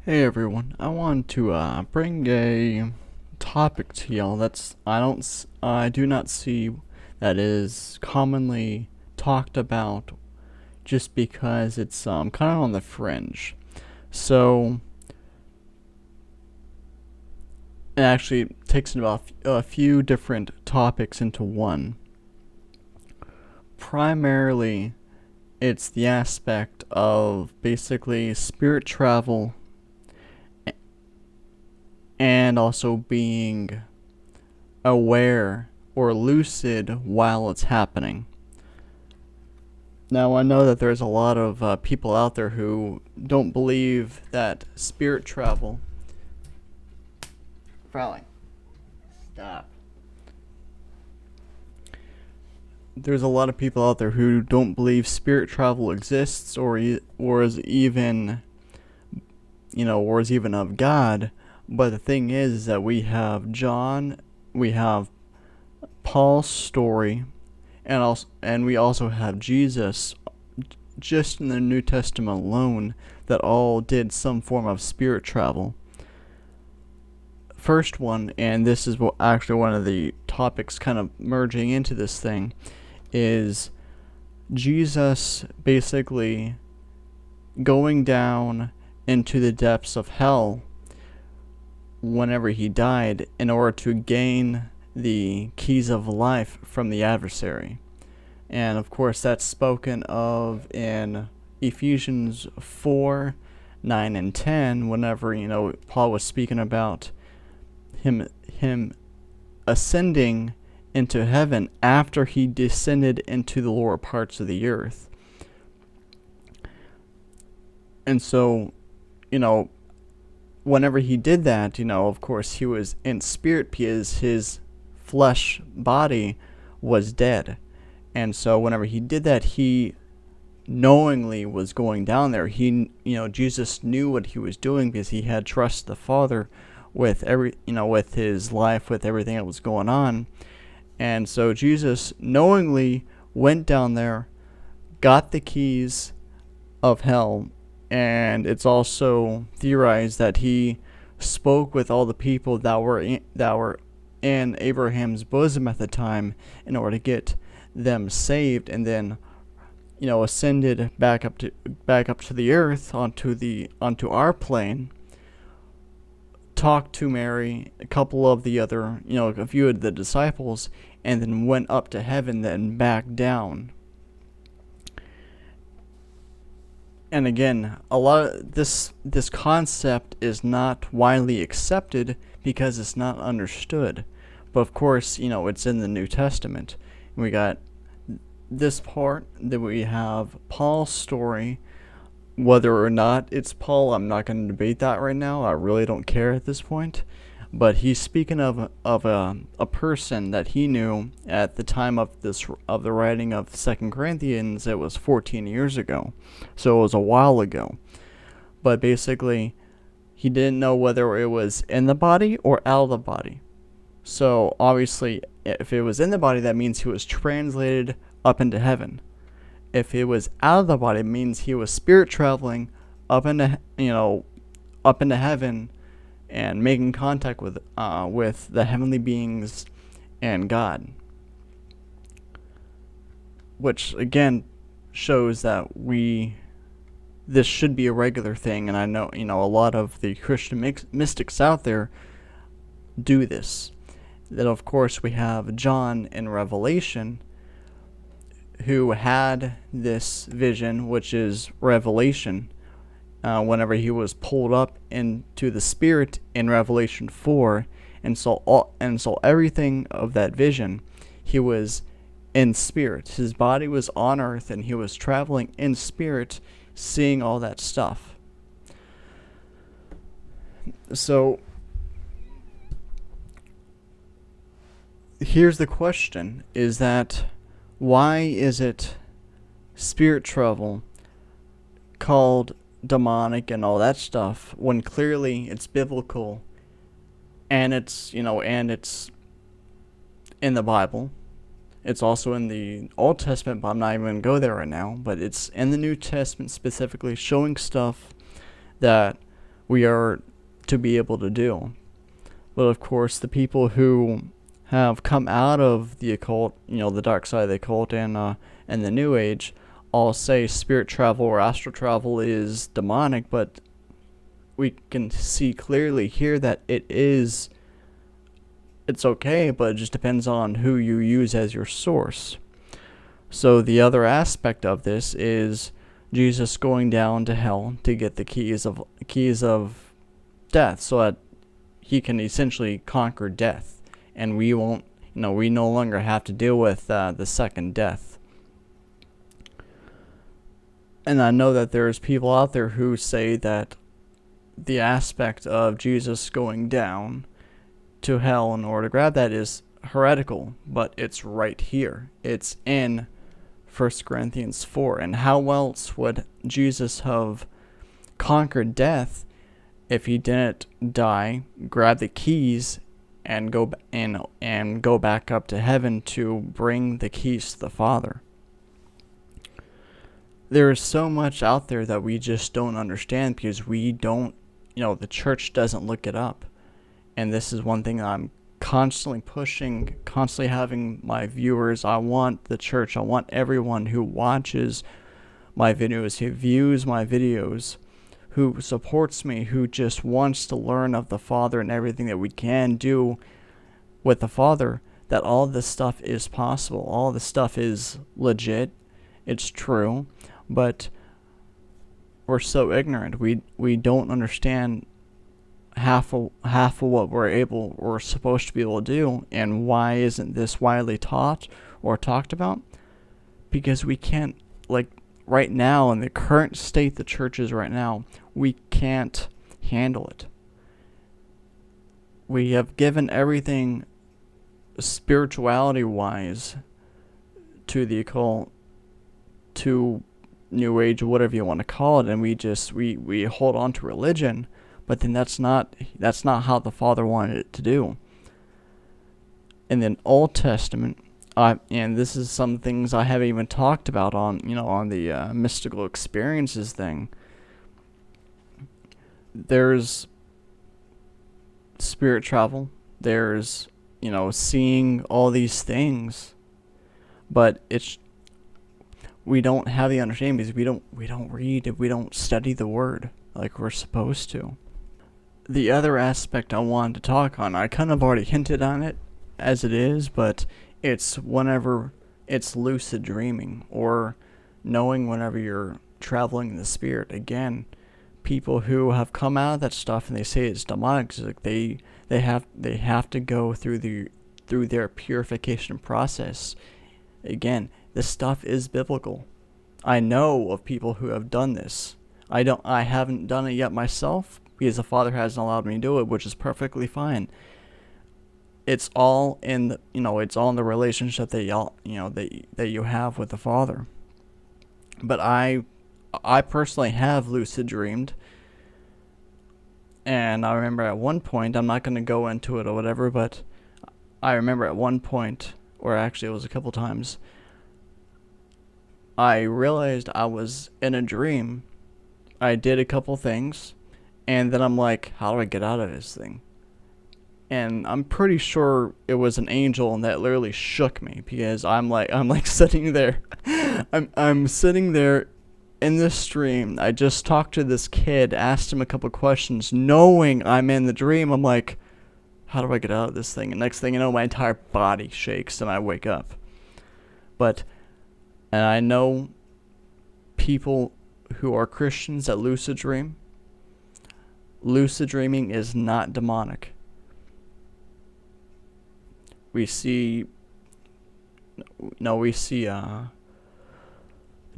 Hey everyone, I want to bring a topic to y'all I do not see that is commonly talked about just because it's kind of on the fringe. So it actually takes about a few different topics into one. Primarily, it's the aspect of basically spirit travel and also being aware or lucid while it's happening. Now, I know that there's a lot of people out there who don't believe that spirit travel. Frowling. Stop. There's a lot of people out there who don't believe spirit travel exists or is even of God. But the thing is that we have Paul's story, and we also have Jesus, just in the New Testament alone, that all did some form of spirit travel. First one, and this is actually one of the topics kind of merging into this thing, is Jesus basically going down into the depths of hell whenever he died in order to gain the keys of life from the adversary. And of course that's spoken of in Ephesians 4, 9 and 10 whenever Paul was speaking about him ascending into heaven after he descended into the lower parts of the earth. And so whenever he did that, of course he was in spirit because his flesh body was dead. And so whenever he did that, he knowingly was going down there. Jesus knew what he was doing because he had trusted the Father with with his life, with everything that was going on. And so Jesus knowingly went down there, got the keys of hell. And it's also theorized that he spoke with all the people that were in Abraham's bosom at the time in order to get them saved, and then ascended back up to the earth onto our plane, talked to Mary, a couple of the other a few of the disciples, and then went up to heaven, then back down. And again, a lot of this concept is not widely accepted because it's not understood. But of course, it's in the New Testament. We got this part that we have Paul's story. Whether or not it's Paul, I'm not going to debate that right now. I really don't care at this point. But he's speaking of a person that he knew at the time of the writing of 2 Corinthians. It was 14 years ago, so it was a while ago. But basically, he didn't know whether it was in the body or out of the body. So obviously, if it was in the body, that means he was translated up into heaven. If it was out of the body, it means he was spirit traveling up into heaven, and making contact with the heavenly beings and God, which again shows that this should be a regular thing. And I know a lot of the Christian mystics out there do this. Then of course we have John in Revelation, who had this vision, which is Revelation. Whenever he was pulled up into the spirit in Revelation 4 and saw everything of that vision, he was in spirit. His body was on earth and he was traveling in spirit, seeing all that stuff. So here's the question, is that why is it spirit travel called demonic and all that stuff when clearly it's biblical and it's it's in the Bible? It's also in the Old Testament, but I'm not even going to go there right now. But it's in the New Testament specifically, showing stuff that we are to be able to do. But of course, the people who have come out of the occult, the dark side of the occult and the New Age, all say spirit travel or astral travel is demonic, but we can see clearly here that it's okay, but it just depends on who you use as your source. So the other aspect of this is Jesus going down to hell to get the keys of death, so that he can essentially conquer death, and we won't, we no longer have to deal with the second death. And I know that there's people out there who say that the aspect of Jesus going down to hell in order to grab that is heretical, but it's right here. It's in 1 Corinthians 4. And how else would Jesus have conquered death if he didn't die, grab the keys, and go back up to heaven to bring the keys to the Father? There is so much out there that we just don't understand because we don't, the church doesn't look it up. And this is one thing I'm constantly pushing, constantly having my viewers. I want the church, I want everyone who watches my videos, who views my videos, who supports me, who just wants to learn of the Father and everything that we can do with the Father, that all this stuff is possible. All this stuff is legit. It's true. But we're so ignorant. We don't understand half of what we're supposed to be able to do. And why isn't this widely taught or talked about? Because we can't, right now, in the current state the church is right now, we can't handle it. We have given everything spirituality-wise to the occult, to New Age, whatever you want to call it, and we hold on to religion, but then that's not how the Father wanted it to do. In the Old Testament, and this is some things I haven't even talked about on the mystical experiences thing. There's spirit travel. There's seeing all these things, but we don't have the understanding because we don't read, we don't study the Word like we're supposed to. The other aspect I wanted to talk on, I kind of already hinted on it as it is, but it's whenever it's lucid dreaming or knowing whenever you're traveling in the spirit. Again, people who have come out of that stuff and they say it's demonic, it's like they have to go through their purification process. Again, this stuff is biblical. I know of people who have done this. I haven't done it yet myself because the Father hasn't allowed me to do it, which is perfectly fine. It's all in the, it's all in the relationship that that you have with the Father. But I personally have lucid dreamed, and I remember at one point, I'm not going to go into it or whatever, but I remember at one point, or actually it was a couple times, I realized I was in a dream. I did a couple things, and then I'm like, how do I get out of this thing? And I'm pretty sure it was an angel, and that literally shook me because I'm like sitting there. I'm sitting there in this dream. I just talked to this kid, asked him a couple questions, knowing I'm in the dream. I'm like, how do I get out of this thing? And next thing you know, my entire body shakes and I wake up. And I know people who are Christians that lucid dream. Lucid dreaming is not demonic. We see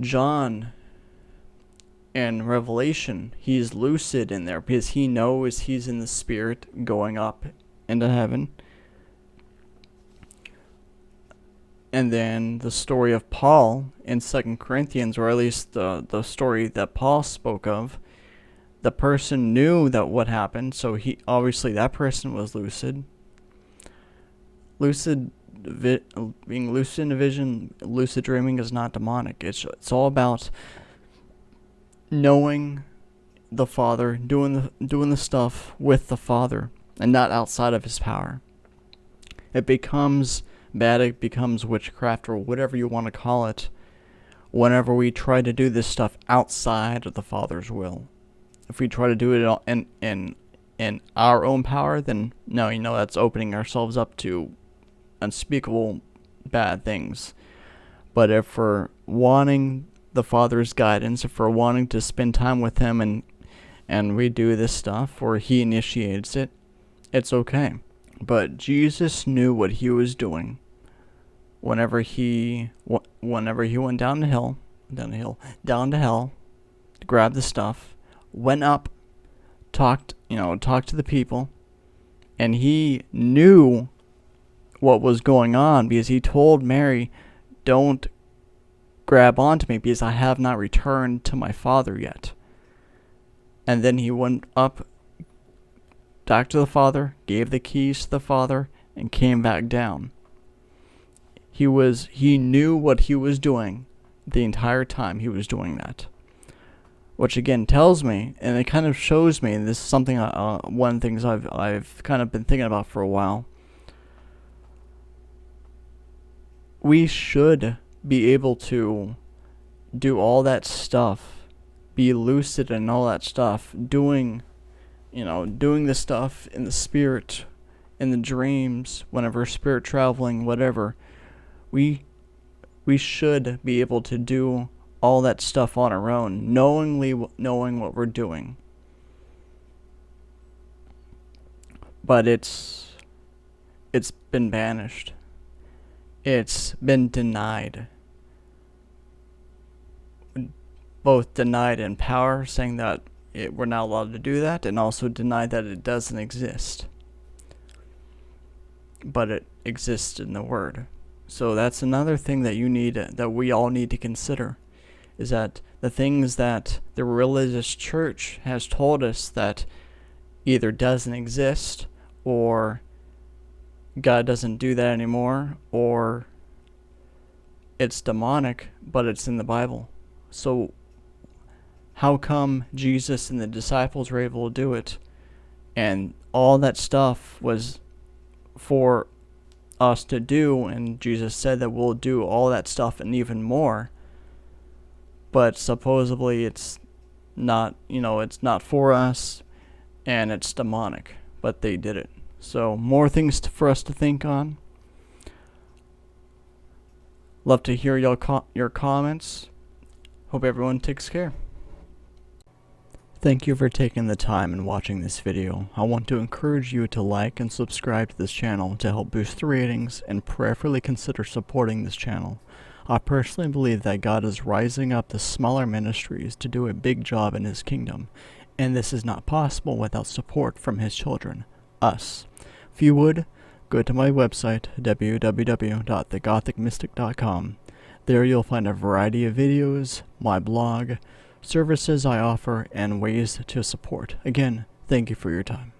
John in Revelation. He's lucid in there because he knows he's in the spirit going up into heaven. And then the story of Paul in 2 Corinthians, or at least the story that Paul spoke of, the person knew that what happened, so obviously that person was lucid. Lucid dreaming is not demonic. It's all about knowing the Father, doing the stuff with the Father, and not outside of his power. It becomes bad, it becomes witchcraft, or whatever you want to call it, whenever we try to do this stuff outside of the Father's will. If we try to do it in our own power, then no, that's opening ourselves up to unspeakable bad things. But if we're wanting the Father's guidance, if we're wanting to spend time with him and we do this stuff, or he initiates it, it's okay. But Jesus knew what he was doing whenever he went down to hell, to grab the stuff, went up, talked to the people, and he knew what was going on, because he told Mary, don't grab onto me, because I have not returned to my Father yet. And then he went up back to the Father, gave the keys to the Father, and came back down. He knew what he was doing the entire time he was doing that. Which again tells me, and it kind of shows me, and this is something, one of the things I've kind of been thinking about for a while. We should be able to do all that stuff, be lucid and all that stuff, doing the stuff in the spirit, in the dreams, whenever spirit traveling, whatever. We should be able to do all that stuff on our own, knowing what we're doing. But it's been banished. It's been denied. Both denied in power, saying that we're not allowed to do that, and also denied that it doesn't exist. But it exists in the Word. So that's another thing that we all need to consider, is that the things that the religious church has told us that either doesn't exist, or God doesn't do that anymore, or it's demonic, but it's in the Bible. So how come Jesus and the disciples were able to do it, and all that stuff was for us to do, and Jesus said that we'll do all that stuff and even more, but supposedly it's not, it's not for us, and it's demonic, but they did it. So more things for us to think on. Love to hear your comments. Hope everyone takes care. Thank you for taking the time and watching this video. I want to encourage you to like and subscribe to this channel to help boost the ratings, and prayerfully consider supporting this channel. I personally believe that God is rising up the smaller ministries to do a big job in his kingdom, and this is not possible without support from his children, us. If you would, go to my website, www.thegothicmystic.com. There you'll find a variety of videos, my blog, services I offer, and ways to support. Again, thank you for your time.